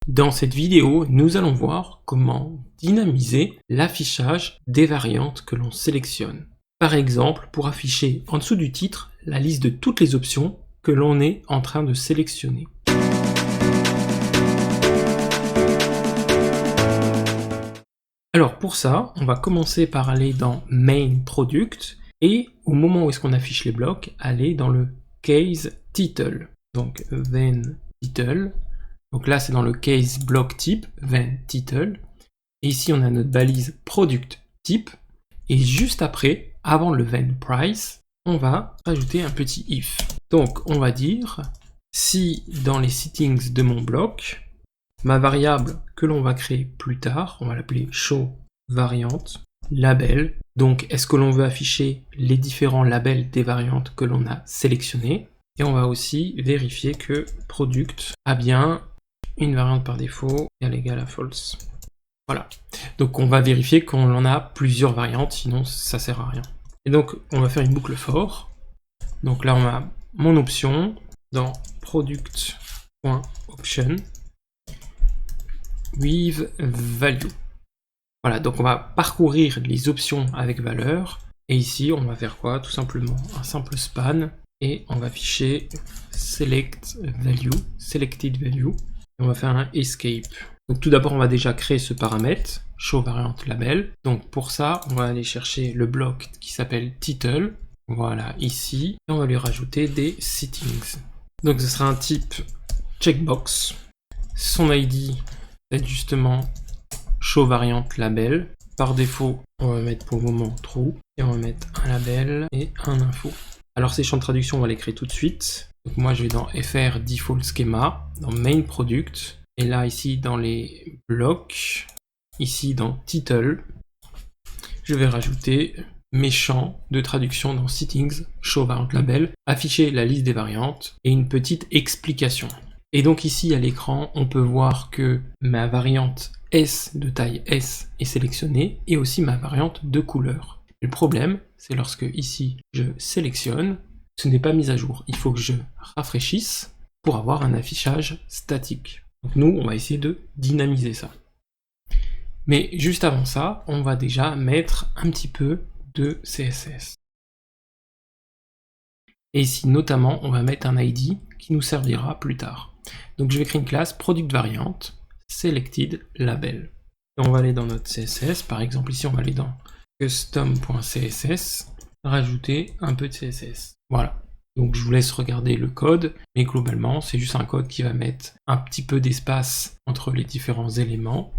Dans cette vidéo, nous allons voir comment dynamiser l'affichage des variantes que l'on sélectionne. Par exemple, pour afficher en dessous du titre la liste de toutes les options que l'on est en train de sélectionner. Alors pour ça, on va commencer par aller dans Main Product et au moment où est-ce qu'on affiche les blocs, aller dans le Case Title. Donc then Title. Donc là, c'est dans le case block type, then title. Et ici, on a notre balise product type. Et juste après, avant le then price, on va rajouter un petit if. Donc, on va dire, si dans les settings de mon bloc, ma variable que l'on va créer plus tard, on va l'appeler show variante, label. Donc, est-ce que l'on veut afficher les différents labels des variantes que l'on a sélectionnées? Et on va aussi vérifier que product a bien une variante par défaut égale à false. Voilà. Donc on va vérifier qu'on en a plusieurs variantes, sinon ça sert à rien. Et donc on va faire une boucle for. Donc là on a mon option dans product.option with value. Voilà, donc on va parcourir les options avec valeur. Et ici on va faire quoi? Tout simplement un simple span et on va afficher select value, selected value. On va faire un escape. Donc tout d'abord, on va déjà créer ce paramètre, show variante label. Donc pour ça, on va aller chercher le bloc qui s'appelle title. Voilà, ici. Et on va lui rajouter des settings. Donc ce sera un type checkbox. Son ID va être justement show variante label. Par défaut, on va mettre pour le moment true. Et on va mettre un label et un info. Alors ces champs de traduction, on va les créer tout de suite. Donc moi je vais dans FR Default Schema, dans Main Product, et là ici dans les blocs, ici dans Title, je vais rajouter mes champs de traduction dans Settings, Show Variant Label, afficher la liste des variantes et une petite explication. Et donc ici à l'écran, on peut voir que ma variante S de taille S est sélectionnée et aussi ma variante de couleur. Le problème, c'est lorsque ici je sélectionne, ce n'est pas mis à jour. Il faut que je rafraîchisse pour avoir un affichage statique. Donc nous, on va essayer de dynamiser ça. Mais juste avant ça, on va déjà mettre un petit peu de CSS. Et ici, notamment, on va mettre un ID qui nous servira plus tard. Donc je vais créer une classe product variante selected label. Et on va aller dans notre CSS. Par exemple, ici, on va aller dans custom.css, rajouter un peu de CSS. Voilà, donc je vous laisse regarder le code, mais globalement c'est juste un code qui va mettre un petit peu d'espace entre les différents éléments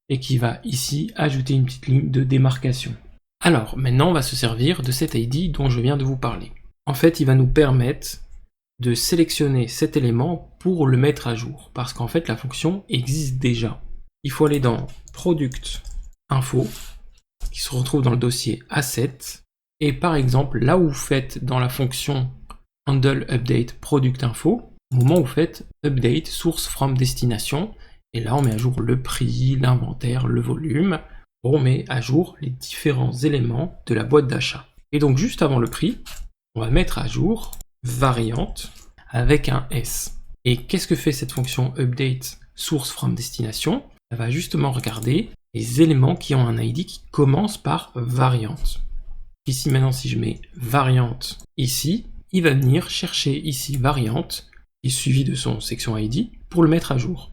et qui va ici ajouter une petite ligne de démarcation. Alors maintenant on va se servir de cet ID dont je viens de vous parler. En fait il va nous permettre de sélectionner cet élément pour le mettre à jour, parce qu'en fait la fonction existe déjà. Il faut aller dans Product Info, qui se retrouve dans le dossier Asset. Et par exemple, là où vous faites dans la fonction handle update product info, au moment où vous faites update source from destination, et là on met à jour le prix, l'inventaire, le volume, on met à jour les différents éléments de la boîte d'achat. Et donc juste avant le prix, on va mettre à jour variante avec un S. Et qu'est-ce que fait cette fonction update source from destination? Elle va justement regarder les éléments qui ont un ID qui commence par variante. Ici maintenant si je mets variante ici, il va venir chercher ici variante, qui est suivi de son section ID, pour le mettre à jour.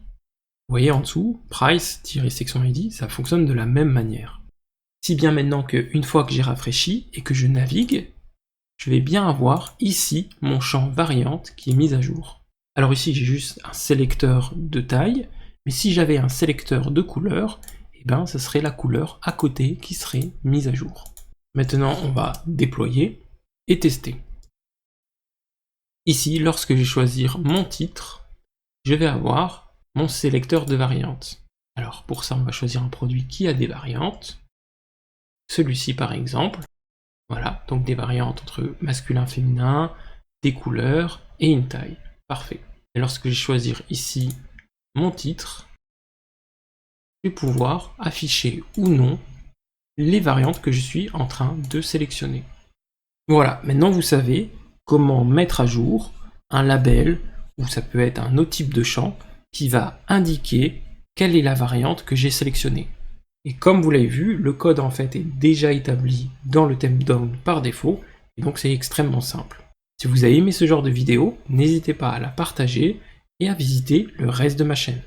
Vous voyez en dessous, price-section ID, ça fonctionne de la même manière. Si bien maintenant qu'une fois que j'ai rafraîchi et que je navigue, je vais bien avoir ici mon champ variante qui est mis à jour. Alors ici j'ai juste un sélecteur de taille, mais si j'avais un sélecteur de couleur, eh ben, ce serait la couleur à côté qui serait mise à jour. Maintenant, on va déployer et tester. Ici, lorsque je vais choisir mon titre, je vais avoir mon sélecteur de variantes. Alors pour ça, on va choisir un produit qui a des variantes. Celui-ci par exemple. Voilà, donc des variantes entre masculin, féminin, des couleurs et une taille. Parfait. Et lorsque je vais choisir ici mon titre, je vais pouvoir afficher ou non les variantes que je suis en train de sélectionner. Voilà, maintenant vous savez comment mettre à jour un label, ou ça peut être un autre type de champ, qui va indiquer quelle est la variante que j'ai sélectionnée. Et comme vous l'avez vu, le code en fait est déjà établi dans le thème down par défaut, et donc c'est extrêmement simple. Si vous avez aimé ce genre de vidéo, n'hésitez pas à la partager et à visiter le reste de ma chaîne.